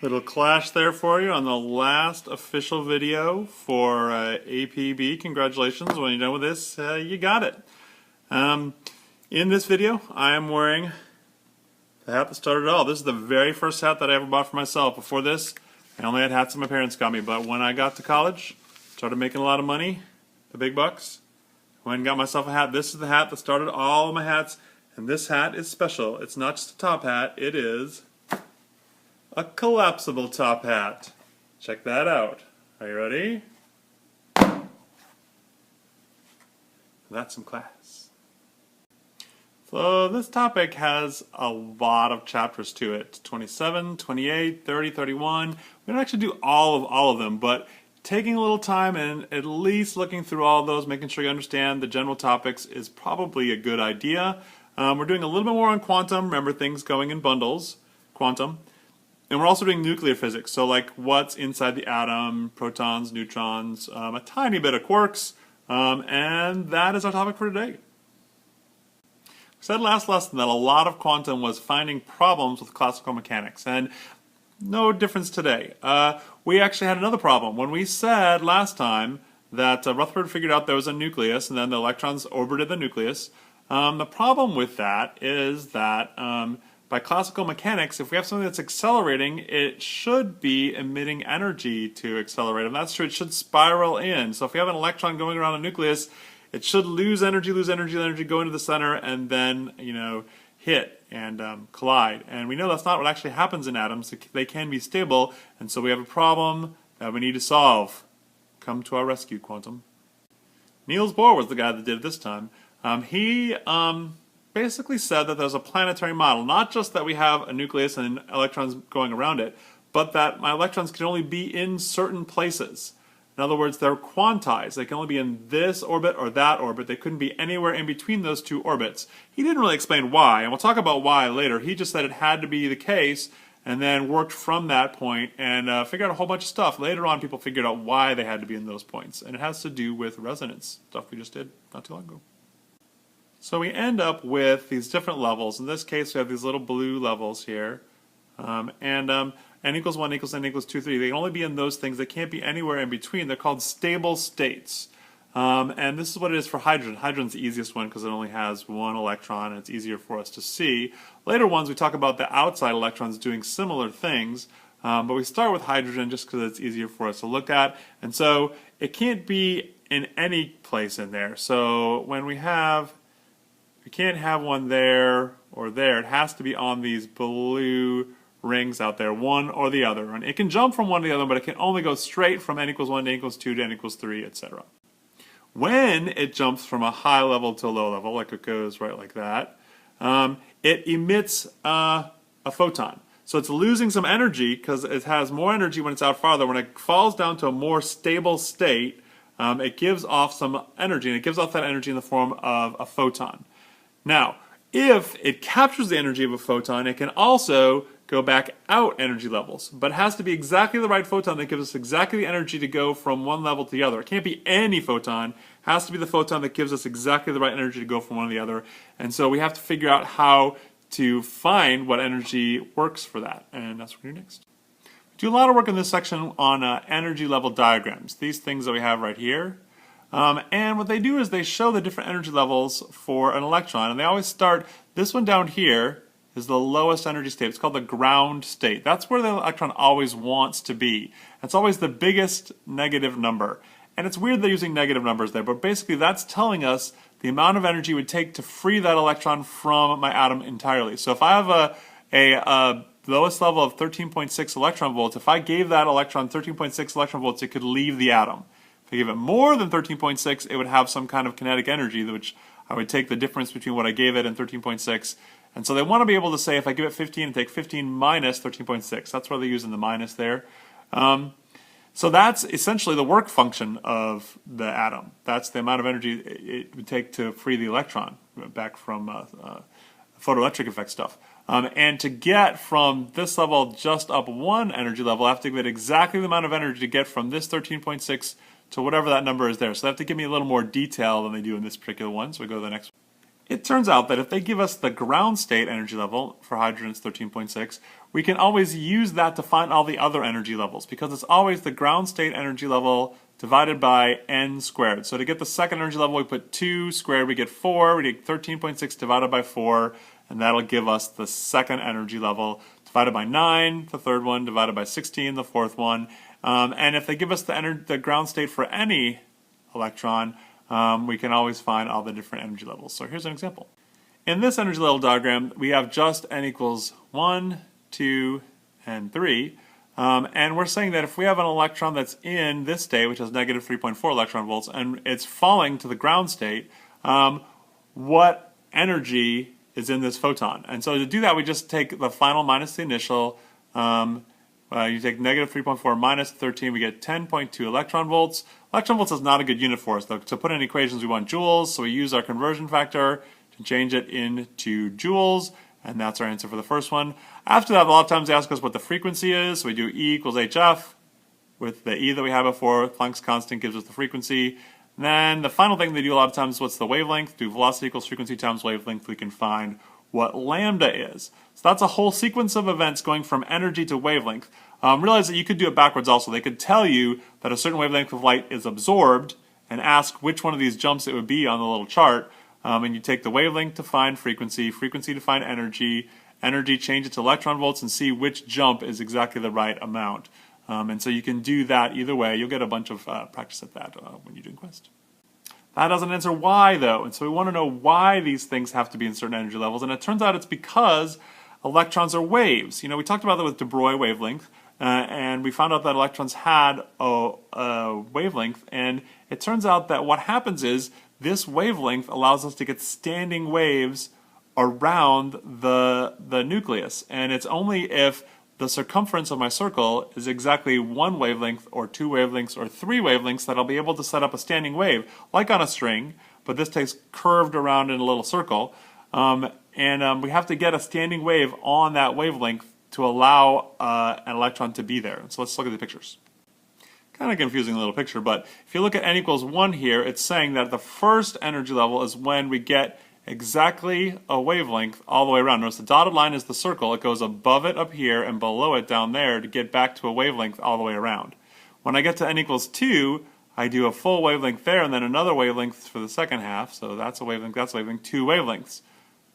Little clash there for you on the last official video for APB. Congratulations. When you're done with this, you got it. In this video, I am wearing the hat that started it all. This is the very first hat that I ever bought for myself. Before this, I only had hats that my parents got me. But when I got to college, started making a lot of money, the big bucks, went and got myself a hat. This is the hat that started all of my hats. And this hat is special. It's not just a top hat. It is a collapsible top hat. Check that out. Are you ready? That's some class. So this topic has a lot of chapters to it. 27, 28, 30, 31. We don't actually do all of them, but taking a little time and at least looking through all of those, making sure you understand the general topics is probably a good idea. We're doing a little bit more on quantum. Remember, things going in bundles. Quantum. And we're also doing nuclear physics, so like what's inside the atom, protons, neutrons, a tiny bit of quarks, and that is our topic for today. We said last lesson that a lot of quantum was finding problems with classical mechanics, and no difference today. We actually had another problem. When we said last time that Rutherford figured out there was a nucleus and then the electrons orbited the nucleus, the problem with that is that by classical mechanics, if we have something that's accelerating, it should be emitting energy to accelerate. And that's true, it should spiral in. So if we have an electron going around a nucleus, it should lose energy, go into the center, and then, hit and collide. And we know that's not what actually happens in atoms. They can be stable, and so we have a problem that we need to solve. Come to our rescue, quantum. Niels Bohr was the guy that did it this time. He basically said that there's a planetary model, not just that we have a nucleus and electrons going around it, but that my electrons can only be in certain places. In other words, they're quantized. They can only be in this orbit or that orbit. They couldn't be anywhere in between those two orbits. He didn't really explain why, and we'll talk about why later. He just said it had to be the case, and then worked from that point and figured out a whole bunch of stuff. Later on, people figured out why they had to be in those points, and it has to do with resonance, stuff we just did not too long ago. So we end up with these different levels. In this case, we have these little blue levels here. N equals 1, equals n equals 2, 3. They can only be in those things. They can't be anywhere in between. They're called stable states. And this is what it is for hydrogen. Hydrogen's the easiest one because it only has one electron and it's easier for us to see. Later ones, we talk about the outside electrons doing similar things. But we start with hydrogen just because it's easier for us to look at. And so it can't be in any place in there. So when we can't have one there or there. It has to be on these blue rings out there, one or the other. And it can jump from one to the other, but it can only go straight from n equals 1 to n equals 2 to n equals 3, etc. When it jumps from a high level to a low level, like it goes right like that, it emits a photon. So it's losing some energy because it has more energy when it's out farther. When it falls down to a more stable state, it gives off some energy, and it gives off that energy in the form of a photon. Now, if it captures the energy of a photon, it can also go back out energy levels, but it has to be exactly the right photon that gives us exactly the energy to go from one level to the other. It can't be any photon. It has to be the photon that gives us exactly the right energy to go from one to the other. And so we have to figure out how to find what energy works for that, and that's what we do next. We do a lot of work in this section on energy level diagrams, these things that we have right here. And what they do is they show the different energy levels for an electron, and they always start, this one down here is the lowest energy state. It's called the ground state. That's where the electron always wants to be. It's always the biggest negative number. And it's weird they're using negative numbers there, but basically that's telling us the amount of energy it would take to free that electron from my atom entirely. So if I have a lowest level of 13.6 electron volts, if I gave that electron 13.6 electron volts, it could leave the atom. If I give it more than 13.6, it would have some kind of kinetic energy, which I would take the difference between what I gave it and 13.6. And so they want to be able to say if I give it 15 and take 15 minus 13.6. That's why they're using the minus there. So that's essentially the work function of the atom. That's the amount of energy it would take to free the electron, back from photoelectric effect stuff. And to get from this level just up one energy level, I have to give it exactly the amount of energy to get from this 13.6 to whatever that number is there. So they have to give me a little more detail than they do in this particular one. So we go to the next one. It turns out that if they give us the ground state energy level, for hydrogen it's 13.6, we can always use that to find all the other energy levels, because it's always the ground state energy level divided by n squared. So to get the second energy level, we put 2 squared, we get 4, we take 13.6 divided by 4, and that'll give us the second energy level, divided by 9, the third one, divided by 16, the fourth one. And if they give us the ground state for any electron, we can always find all the different energy levels. So here's an example. In this energy level diagram, we have just n equals 1, 2, and 3. And we're saying that if we have an electron that's in this state, which is negative 3.4 electron volts, and it's falling to the ground state, what energy is in this photon? And so to do that, we just take the final minus the initial. You take negative 3.4 minus 13, we get 10.2 electron volts. Electron volts is not a good unit for us, though. To put in equations, we want joules, so we use our conversion factor to change it into joules, and that's our answer for the first one. After that, a lot of times they ask us what the frequency is, so we do E equals HF. With the E that we had before, Planck's constant gives us the frequency. And then the final thing they do a lot of times is what's the wavelength? Do velocity equals frequency times wavelength, we can find what lambda is. So that's a whole sequence of events going from energy to wavelength. Realize that you could do it backwards also. They could tell you that a certain wavelength of light is absorbed and ask which one of these jumps it would be on the little chart. And you take the wavelength to find frequency, frequency to find energy, energy change it to electron volts, and see which jump is exactly the right amount. And so you can do that either way. You'll get a bunch of practice at that when you're doing Quest. That doesn't answer why, though, and so we want to know why these things have to be in certain energy levels, and it turns out it's because electrons are waves. You know, we talked about that with de Broglie wavelength, and we found out that electrons had a wavelength, and it turns out that what happens is this wavelength allows us to get standing waves around the nucleus, and it's only if the circumference of my circle is exactly 1 wavelength or 2 wavelengths or 3 wavelengths that I'll be able to set up a standing wave, like on a string, but this takes curved around in a little circle. We have to get a standing wave on that wavelength to allow an electron to be there. So let's look at the pictures. Kind of confusing little picture, but if you look at n equals 1 here, it's saying that the first energy level is when we get exactly a wavelength all the way around. Notice the dotted line is the circle. It goes above it up here and below it down there to get back to a wavelength all the way around. When I get to n equals 2, I do a full wavelength there and then another wavelength for the second half. So that's a wavelength, 2 wavelengths.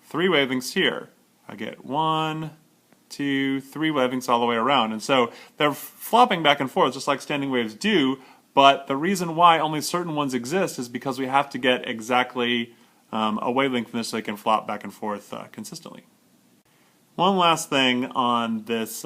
3 wavelengths here. I get 1, 2, 3 wavelengths all the way around. And so they're flopping back and forth just like standing waves do, but the reason why only certain ones exist is because we have to get exactly a wavelength from this so they can flop back and forth consistently. One last thing on this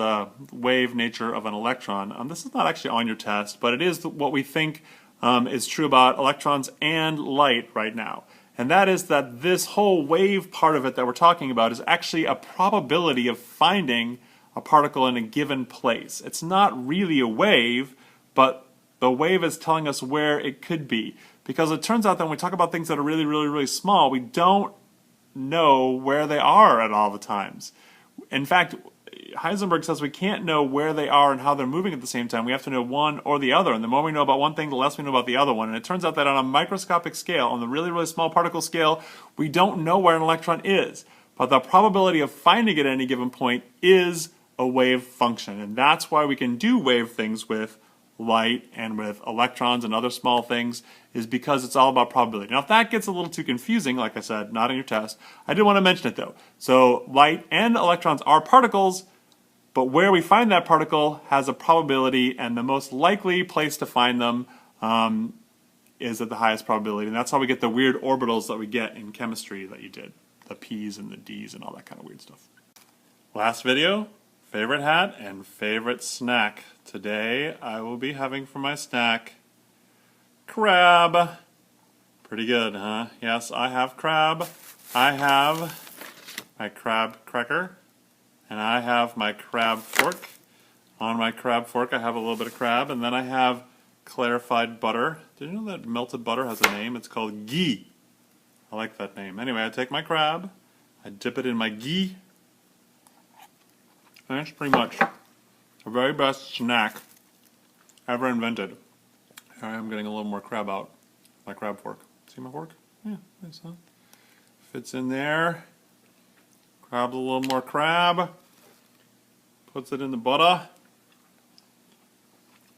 wave nature of an electron. This is not actually on your test, but it is what we think is true about electrons and light right now. And that is that this whole wave part of it that we're talking about is actually a probability of finding a particle in a given place. It's not really a wave, but the wave is telling us where it could be. Because it turns out that when we talk about things that are really, really, really small, we don't know where they are at all the times. In fact, Heisenberg says we can't know where they are and how they're moving at the same time. We have to know one or the other. And the more we know about one thing, the less we know about the other one. And it turns out that on a microscopic scale, on the really, really small particle scale, we don't know where an electron is. But the probability of finding it at any given point is a wave function. And that's why we can do wave things with light and with electrons and other small things, is because it's all about probability. Now if that gets a little too confusing, like I said, not in your test, I did want to mention it though. So light and electrons are particles, but where we find that particle has a probability, and the most likely place to find them is at the highest probability. And that's how we get the weird orbitals that we get in chemistry that you did. The P's and the D's and all that kind of weird stuff. Last video. Favorite hat and favorite snack. Today I will be having for my snack crab. Pretty good, huh? Yes, I have crab. I have my crab cracker and I have my crab fork. On my crab fork I have a little bit of crab, and then I have clarified butter. Did you know that melted butter has a name? It's called ghee. I like that name. Anyway, I take my crab, I dip it in my ghee, and that's pretty much the very best snack ever invented. Here I am getting a little more crab out. My crab fork. See my fork? Yeah, nice, huh? Fits in there. Grabs a little more crab. Puts it in the butter.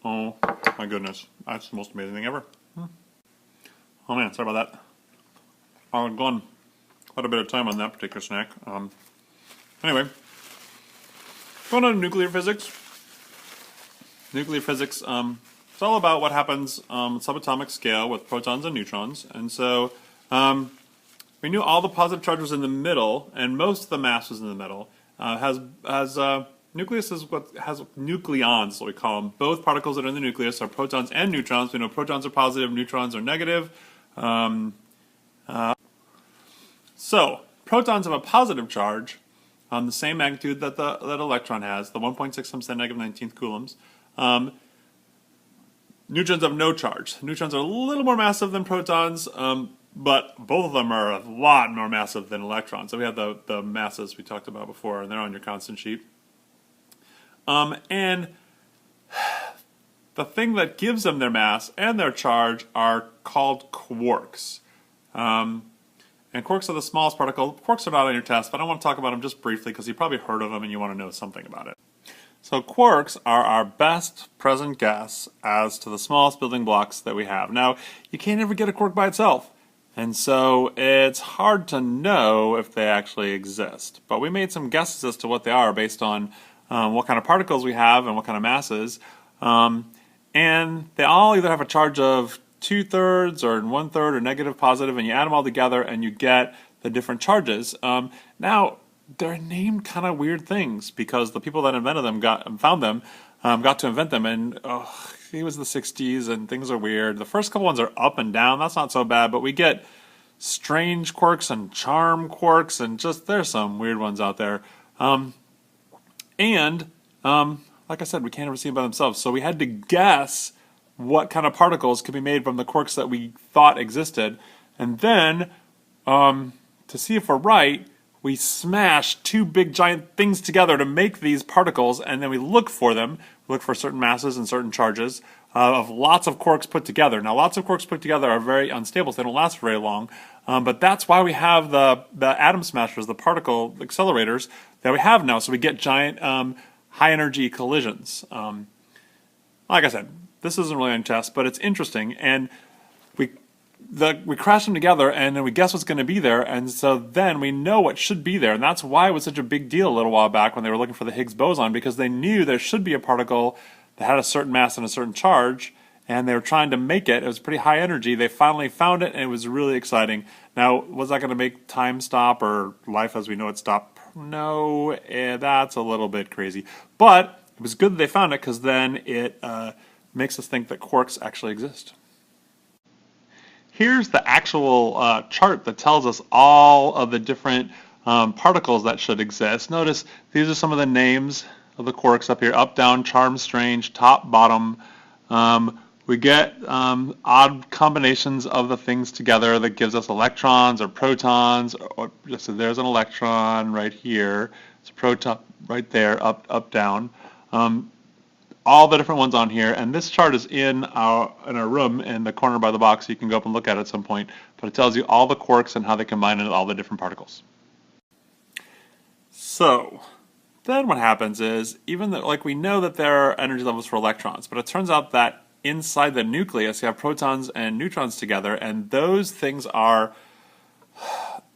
Oh my goodness. That's the most amazing thing ever. Oh man, sorry about that. I've gone quite a bit of time on that particular snack. Anyway, going on to nuclear physics. Nuclear physics, it's all about what happens subatomic scale with protons and neutrons. And so we knew all the positive charge was in the middle, and most of the mass was in the middle. Nucleus is what has nucleons, is what we call them. Both particles that are in the nucleus are protons and neutrons. We know protons are positive, neutrons are negative. So protons have a positive charge on the same magnitude that that electron has, the 1.6 times 10 negative 19th coulombs. Neutrons have no charge. Neutrons are a little more massive than protons, but both of them are a lot more massive than electrons. So we have the masses we talked about before, and they're on your constant sheet. And the thing that gives them their mass and their charge are called quarks. And quarks are the smallest particle. Quarks are not on your test, but I want to talk about them just briefly because you probably heard of them and you want to know something about it. So quarks are our best present guess as to the smallest building blocks that we have. Now, you can't ever get a quark by itself, and so it's hard to know if they actually exist. But we made some guesses as to what they are based on what kind of particles we have and what kind of masses. And they all either have a charge of 2/3 or 1/3 or negative, positive, and you add them all together and you get the different charges. Now, they're named kind of weird things because the people that invented them got to invent them, and it was the 60s and things are weird. The first couple ones are up and down. That's not so bad, but we get strange quarks and charm quarks, and just there's some weird ones out there. Like I said, we can't ever see them by themselves, so we had to guess what kind of particles could be made from the quarks that we thought existed, and then to see if we're right, we smash two big giant things together to make these particles, and then we look for them. We look for certain masses and certain charges of lots of quarks put together. Now, lots of quarks put together are very unstable, so they don't last very long. But that's why we have the atom smashers, the particle accelerators that we have now. So we get giant high energy collisions. Like I said, this isn't really on test, but it's interesting. And we crash them together, and then we guess what's going to be there, and so then we know what should be there, and that's why it was such a big deal a little while back when they were looking for the Higgs boson, because they knew there should be a particle that had a certain mass and a certain charge, and they were trying to make it. It was pretty high energy. They finally found it, and it was really exciting. Now, was that going to make time stop or life as we know it stop? No, that's a little bit crazy. But it was good that they found it, because then it makes us think that quarks actually exist. Here's the actual chart that tells us all of the different particles that should exist. Notice these are some of the names of the quarks up here: up, down, charm, strange, top, bottom. We get odd combinations of the things together that gives us electrons or protons. Or just so there's an electron right here. It's a proton right there, up, down. All the different ones on here, and this chart is in our room in the corner by the box, so you can go up and look at it at some point, but it tells you all the quarks and how they combine into all the different particles. So then what happens is, even though, like, we know that there are energy levels for electrons, but it turns out that inside the nucleus you have protons and neutrons together, and those things are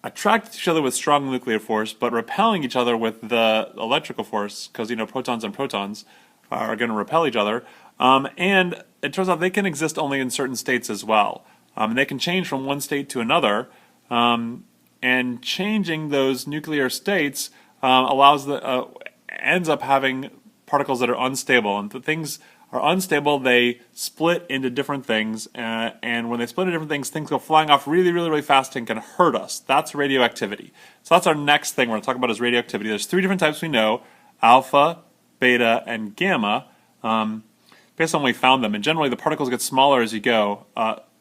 attracted to each other with strong nuclear force, but repelling each other with the electrical force, because, you know, protons and protons are going to repel each other, and it turns out they can exist only in certain states as well. They can change from one state to another, and changing those nuclear states ends up having particles that are unstable, and the things are unstable, they split into different things, and when they split into different things, things go flying off really, really, really fast and can hurt us. That's radioactivity. So that's our next thing we're going to talk about, is radioactivity. There's three different types we know: alpha, beta, and gamma, based on when we found them. And generally the particles get smaller as you go.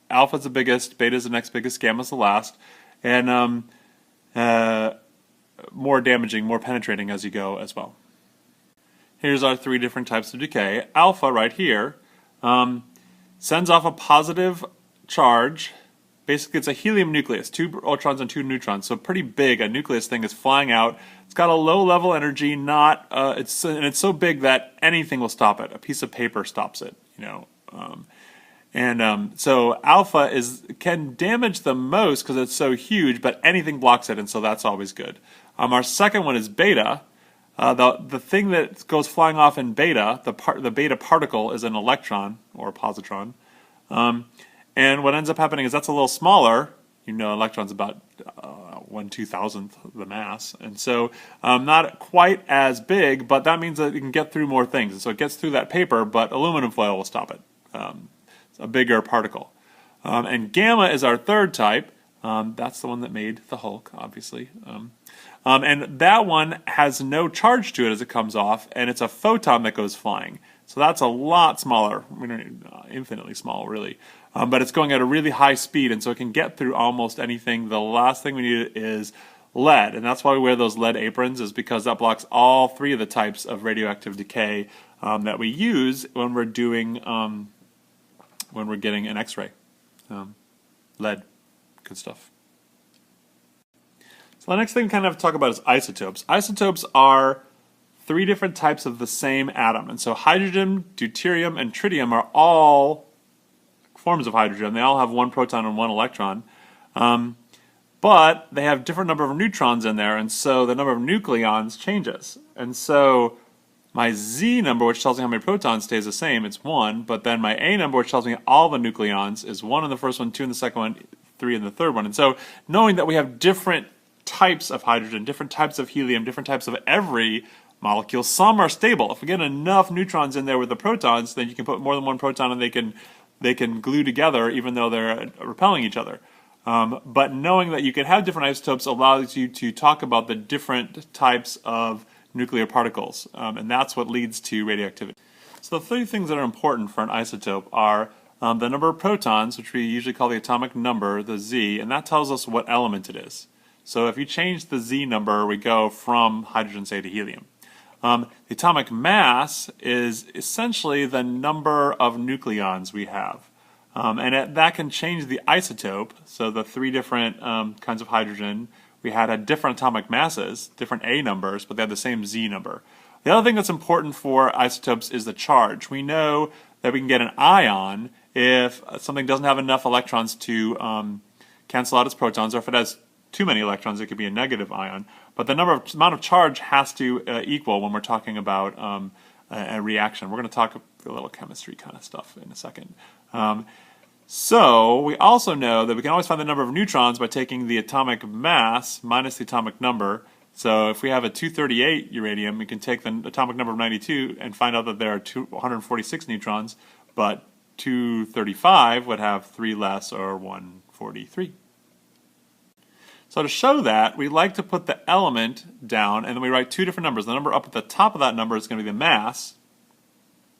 Alpha's the biggest, beta's the next biggest, gamma's the last, and more damaging, more penetrating as you go as well. Here's our three different types of decay. Alpha right here sends off a positive charge Basically, it's a helium nucleus, 2 protons and 2 neutrons, so pretty big. A nucleus thing is flying out. It's got a low level energy, and it's so big that anything will stop it. A piece of paper stops it, So alpha can damage the most because it's so huge, but anything blocks it, and so that's always good. Our second one is beta. The thing that goes flying off in beta, the beta particle, is an electron or a positron. And what ends up happening is that's a little smaller. Electron's about 1/2000th the mass, and so not quite as big, but that means that it can get through more things. And so it gets through that paper, but aluminum foil will stop it. It's a bigger particle. And gamma is our third type. That's the one that made the Hulk, obviously. And that one has no charge to it as it comes off, and it's a photon that goes flying. So that's a lot smaller, infinitely small, really. But it's going at a really high speed, and so it can get through almost anything. The last thing we need is lead, and that's why we wear those lead aprons, is because that blocks all 3 of the types of radioactive decay that we use when we're doing when we're getting an X-ray. Lead, good stuff. So the next thing we kind of have to talk about is isotopes. Isotopes are 3 different types of the same atom, and so hydrogen, deuterium, and tritium are all forms of hydrogen. They all have 1 proton and 1 electron, but they have different number of neutrons in there, and so the number of nucleons changes. And so my Z number, which tells me how many protons, stays the same, it's 1, but then my A number, which tells me all the nucleons, is 1 in the first one, 2 in the second one, 3 in the third one. And so knowing that we have different types of hydrogen, different types of helium, different types of every molecule, some are stable. If we get enough neutrons in there with the protons, then you can put more than 1 proton and they can glue together even though they're repelling each other. But knowing that you can have different isotopes allows you to talk about the different types of nuclear particles, and that's what leads to radioactivity. So the 3 things that are important for an isotope are the number of protons, which we usually call the atomic number, the Z, and that tells us what element it is. So if you change the Z number, we go from hydrogen, say, to helium. The atomic mass is essentially the number of nucleons we have. That can change the isotope, so the 3 different kinds of hydrogen we had different atomic masses, different A numbers, but they have the same Z number. The other thing that's important for isotopes is the charge. We know that we can get an ion if something doesn't have enough electrons to cancel out its protons, or if it has too many electrons, it could be a negative ion. But the amount of charge has to equal when we're talking about a reaction. We're going to talk a little chemistry kind of stuff in a second. So we also know that we can always find the number of neutrons by taking the atomic mass minus the atomic number. So if we have a 238 uranium, we can take the atomic number of 92 and find out that there are 146 neutrons, but 235 would have 3 less, or 143. So to show that, we like to put the element down, and then we write 2 different numbers. The number up at the top of that number is going to be the mass,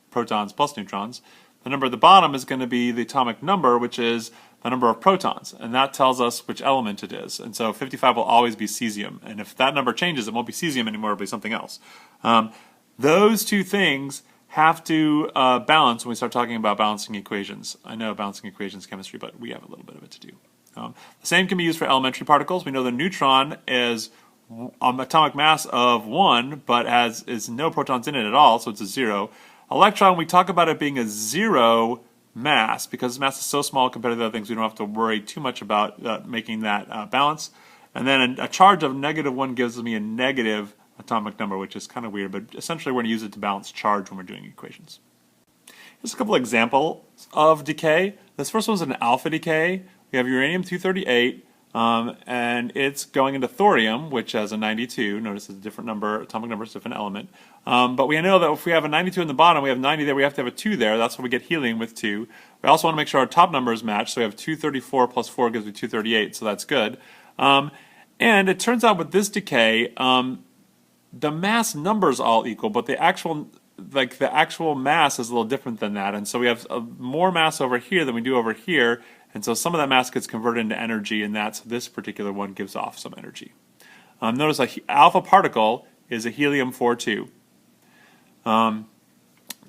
protons plus neutrons. The number at the bottom is going to be the atomic number, which is the number of protons, and that tells us which element it is. And so 55 will always be cesium, and if that number changes, it won't be cesium anymore, it'll be something else. Those 2 things have to balance when we start talking about balancing equations. I know balancing equations chemistry, but we have a little bit of it to do. The same can be used for elementary particles. We know the neutron is atomic mass of 1, but is no protons in it at all, so it's a 0. Electron, we talk about it being a 0 mass, because its mass is so small compared to the other things, we don't have to worry too much about making that balance. And then a charge of -1 gives me a negative atomic number, which is kind of weird, but essentially we're going to use it to balance charge when we're doing equations. Here's a couple examples of decay. This first one's an alpha decay. We have uranium-238, and it's going into thorium, which has a 92. Notice it's a different number, atomic number is a different element. But we know that if we have a 92 in the bottom, we have 90 there, we have to have a 2 there. That's why we get helium with 2. We also want to make sure our top numbers match, so we have 234 plus 4 gives me 238, so that's good. And it turns out with this decay, the mass numbers all equal, but the actual mass is a little different than that, and so we have more mass over here than we do over here, and so some of that mass gets converted into energy, and this particular one gives off some energy. Notice an alpha particle is a helium-4 2.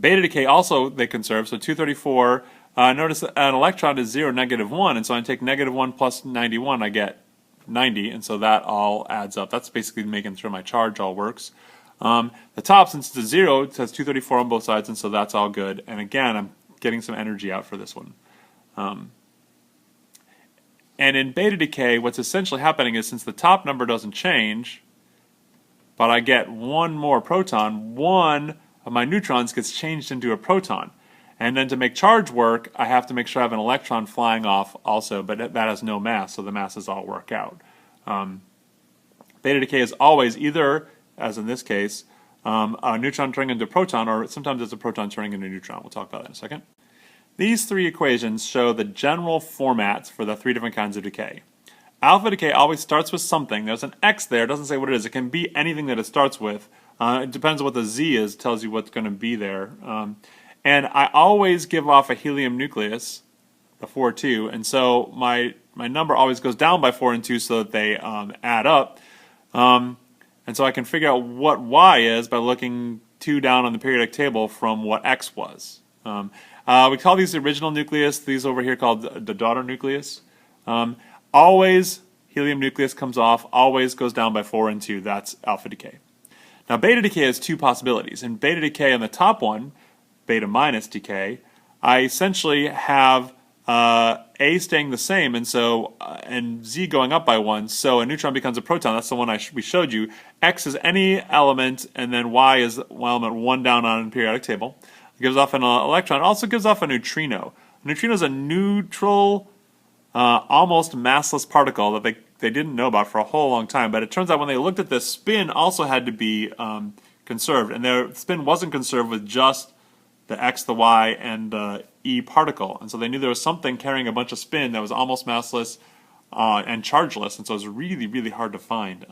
Beta decay also they conserve, so 234 notice that an electron is 0, -1, and so I take -1 plus 91, I get 90, and so that all adds up. That's basically making sure my charge all works. The top, since it's a 0, it has 234 on both sides, and so that's all good. And again, I'm getting some energy out for this one. And in beta decay, what's essentially happening is, since the top number doesn't change, but I get one more proton, one of my neutrons gets changed into a proton. And then to make charge work, I have to make sure I have an electron flying off also, but that has no mass, so the masses all work out. Beta decay is always either, as in this case, a neutron turning into a proton, or sometimes it's a proton turning into a neutron. We'll talk about that in a second. These three equations show the general formats for the three different kinds of decay. Alpha decay always starts with something. There's an X there. It doesn't say what it is. It can be anything that it starts with. It depends on what the Z is. It tells you what's going to be there. And I always give off a helium nucleus, the 4, 2, and so my number always goes down by 4 and 2 so that they add up. And so I can figure out what Y is by looking 2 down on the periodic table from what X was. We call these the original nucleus. These over here called the daughter nucleus. Always helium nucleus comes off, always goes down by 4 and 2. That's alpha decay. Now beta decay has two possibilities. In beta decay, on the top one, beta minus decay, I essentially have A staying the same, and so and Z going up by 1. So a neutron becomes a proton. That's the one we showed you. X is any element, and then Y is element 1 down on the periodic table. It gives off an electron. It also gives off a neutrino. A neutrino is a neutral, almost massless particle that they didn't know about for a whole long time. But it turns out when they looked at this, spin also had to be conserved, and their spin wasn't conserved with just the X, the Y, and the E particle. And so they knew there was something carrying a bunch of spin that was almost massless and chargeless, and so it was really, really hard to find.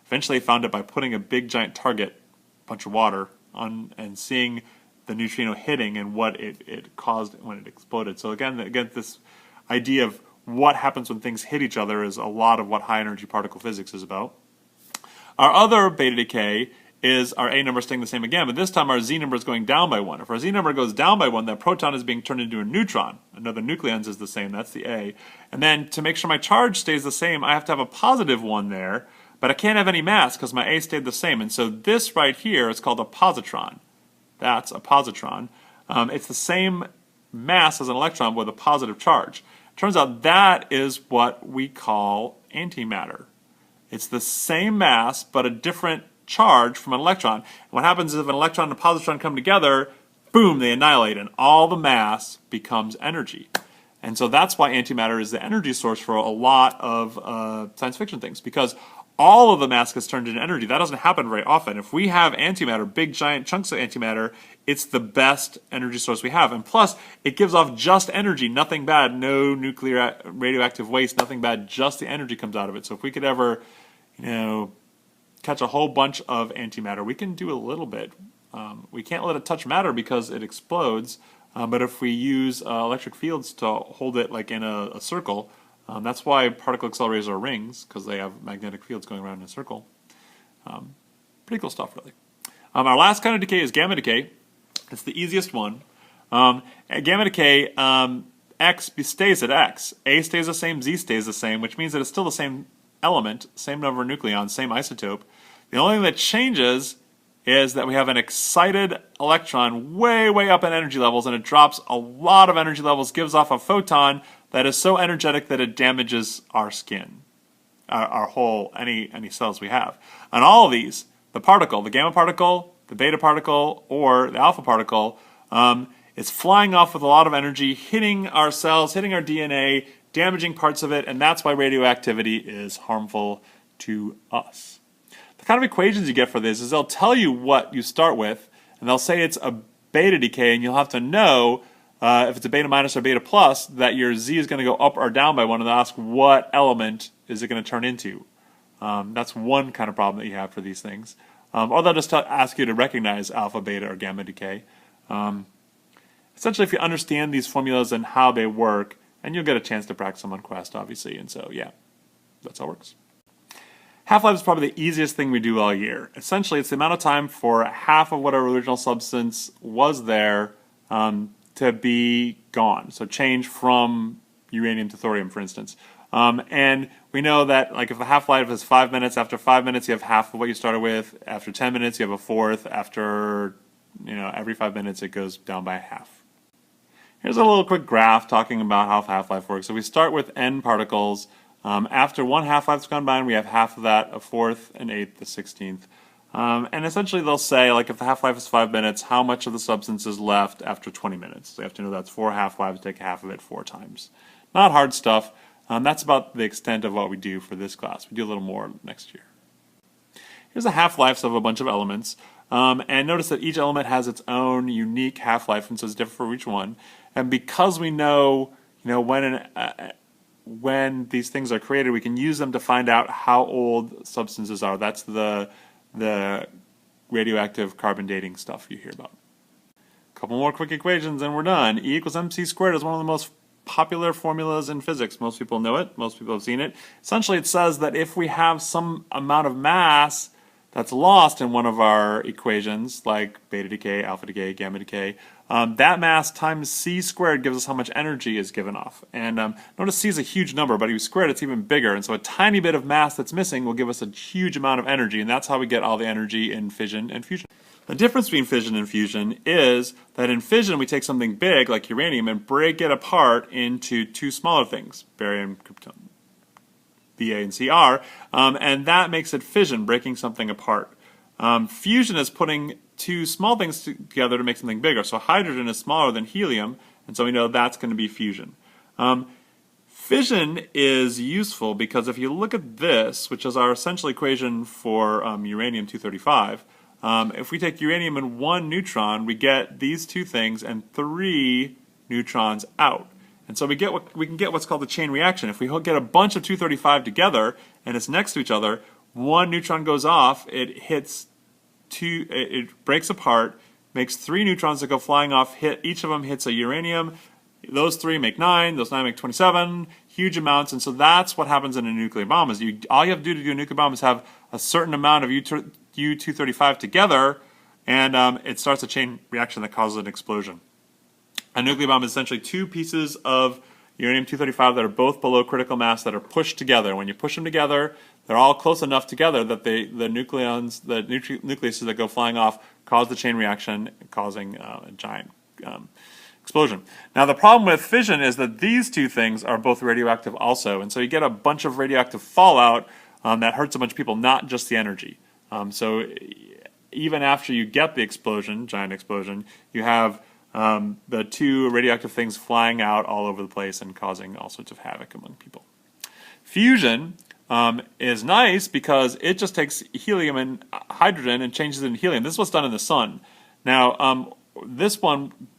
Eventually they found it by putting a big giant target, a bunch of water, on and seeing the neutrino hitting and what it caused when it exploded. So again, this idea of what happens when things hit each other is a lot of what high energy particle physics is about. Our other beta decay is our A number staying the same again, but this time our Z number is going down by 1. If our Z number goes down by 1, that proton is being turned into a neutron. Another nucleons is the same, that's the A. And then to make sure my charge stays the same, I have to have a positive 1 there, but I can't have any mass because my A stayed the same. And so this right here is called a positron. That's a positron. It's the same mass as an electron with a positive charge. Turns out that is what we call antimatter. It's the same mass but a different charge from an electron. And what happens is if an electron and a positron come together, boom, they annihilate, and all the mass becomes energy. And so that's why antimatter is the energy source for a lot of science fiction things, because all of the mass gets turned into energy. That doesn't happen very often. If we have antimatter, big giant chunks of antimatter, it's the best energy source we have. And plus, it gives off just energy, nothing bad, no nuclear radioactive waste, nothing bad, just the energy comes out of it. So if we could ever, catch a whole bunch of antimatter, we can do a little bit. We can't let it touch matter because it explodes, but if we use electric fields to hold it like in a circle, that's why particle accelerators are rings, because they have magnetic fields going around in a circle. Pretty cool stuff, really. Our last kind of decay is gamma decay. It's the easiest one. At gamma decay, X stays at X. A stays the same, Z stays the same, which means that it's still the same element, same number of nucleons, same isotope. The only thing that changes is that we have an excited electron way, way up in energy levels, and it drops a lot of energy levels, gives off a photon that is so energetic that it damages our skin, our whole, any cells we have. And all of these, the particle, the gamma particle, the beta particle, or the alpha particle, is flying off with a lot of energy, hitting our cells, hitting our DNA, damaging parts of it, and that's why radioactivity is harmful to us. The kind of equations you get for this is they'll tell you what you start with, and they'll say it's a beta decay, and you'll have to know if it's a beta minus or beta plus, that your Z is going to go up or down by 1, and they'll ask what element is it going to turn into. That's one kind of problem that you have for these things. Or they'll just ask you to recognize alpha, beta, or gamma decay. Essentially, if you understand these formulas and how they work, and you'll get a chance to practice them on Quest, obviously, and so, yeah, that's how it works. Half-life is probably the easiest thing we do all year. Essentially, it's the amount of time for half of what our original substance was there to be gone. So change from uranium to thorium, for instance. And we know that, like, if the half-life is 5 minutes, after 5 minutes you have half of what you started with. After 10 minutes you have a fourth. After, every 5 minutes it goes down by half. Here's a little quick graph talking about how half-life works. So we start with n particles. After one half-life's gone by, we have half of that, a fourth, an eighth, a 16th. And essentially they'll say, like, if the half-life is 5 minutes, how much of the substance is left after 20 minutes? So you have to know that's 4 half-lives, take half of it 4 times. Not hard stuff. That's about the extent of what we do for this class. We do a little more next year. Here's the half-lives of a bunch of elements. And notice that each element has its own unique half-life, and so it's different for each one. And because we know, when these things are created, we can use them to find out how old substances are. That's the radioactive carbon dating stuff you hear about. A couple more quick equations and we're done. E equals mc squared is one of the most popular formulas in physics. Most people know it. Most people have seen it. Essentially, it says that if we have some amount of mass that's lost in one of our equations, like beta decay, alpha decay, gamma decay, that mass times c squared gives us how much energy is given off. And notice c is a huge number, but if you square it, it's even bigger. And so a tiny bit of mass that's missing will give us a huge amount of energy, and that's how we get all the energy in fission and fusion. The difference between fission and fusion is that in fission we take something big, like uranium, and break it apart into 2 smaller things, barium, krypton, Ba and Cr, and that makes it fission, breaking something apart. Fusion is putting 2 small things together to make something bigger. So hydrogen is smaller than helium, and so we know that's going to be fusion. Fission is useful because if you look at this, which is our essential equation for uranium-235, if we take uranium and 1 neutron, we get these 2 things and 3 neutrons out. And so we can get what's called the chain reaction. If we get a bunch of 235 together and it's next to each other, 1 neutron goes off, it breaks apart, makes 3 neutrons that go flying off, each of them hits a uranium. Those 3 make 9, those 9 make 27, huge amounts, and so that's what happens in a nuclear bomb. Is all you have to do a nuclear bomb is have a certain amount of U-235 together, and it starts a chain reaction that causes an explosion. A nuclear bomb is essentially 2 pieces of uranium-235 that are both below critical mass that are pushed together. When you push them together, they're all close enough together that the nucleuses that go flying off cause the chain reaction, causing a giant explosion. Now the problem with fission is that these 2 things are both radioactive also, and so you get a bunch of radioactive fallout that hurts a bunch of people, not just the energy. So even after you get the explosion, giant explosion, you have the 2 radioactive things flying out all over the place and causing all sorts of havoc among people. Fusion is nice because it just takes helium and hydrogen and changes it into helium. This is what's done in the sun. Now,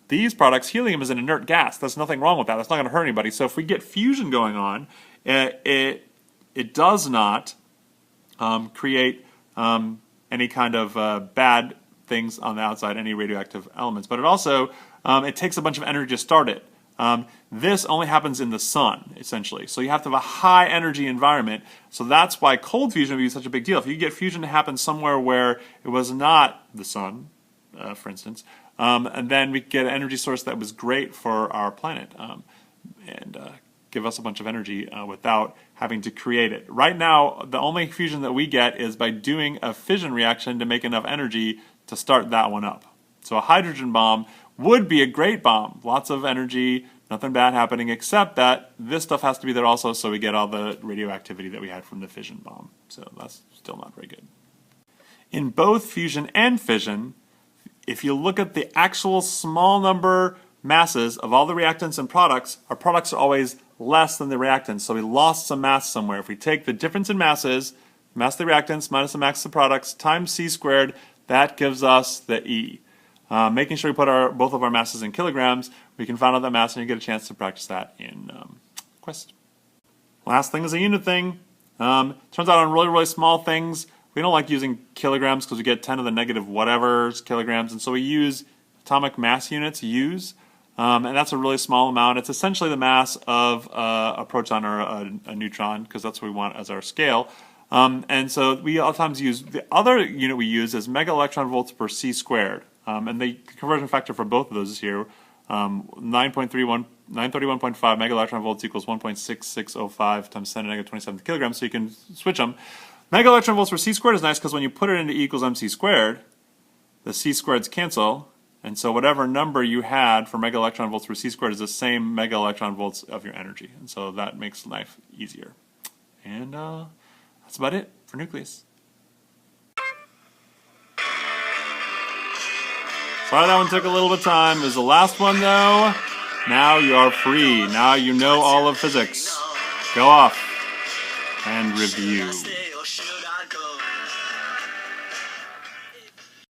these products, helium is an inert gas. There's nothing wrong with that. That's not going to hurt anybody. So if we get fusion going on, it does not create any kind of bad things on the outside, any radioactive elements. But it also, it takes a bunch of energy to start it. This only happens in the sun, essentially. So you have to have a high energy environment. So that's why cold fusion would be such a big deal. If you get fusion to happen somewhere where it was not the sun, for instance, and then we get an energy source that was great for our planet and give us a bunch of energy without having to create it. Right now, the only fusion that we get is by doing a fission reaction to make enough energy to start that one up. So a hydrogen bomb would be a great bomb. Lots of energy, nothing bad happening, except that this stuff has to be there also so we get all the radioactivity that we had from the fission bomb. So that's still not very good. In both fusion and fission, if you look at the actual small number masses of all the reactants and products, our products are always less than the reactants. So we lost some mass somewhere. If we take the difference in masses, mass of the reactants minus the mass of the products, times c squared, that gives us the E. Making sure we put both of our masses in kilograms, we can find out that mass and you get a chance to practice that in Quest. Last thing is a unit thing. Turns out on really, really small things, we don't like using kilograms because we get 10 to the negative whatever kilograms, and so we use atomic mass units, U's, and that's a really small amount. It's essentially the mass of a proton or a neutron, because that's what we want as our scale. And so we oftentimes use, the other unit we use is mega electron volts per c squared. And the conversion factor for both of those is here. 931.5 mega electron volts equals 1.6605 times 10 to the negative 27 kilograms, so you can switch them. Mega electron volts for c squared is nice because when you put it into E equals mc squared, the c squareds cancel, and so whatever number you had for mega electron volts for c squared is the same mega electron volts of your energy, and so that makes life easier. And that's about it for nucleus. Sorry that one took a little bit of time. It was the last one though. Now you are free. Now you know all of physics. Go off and review.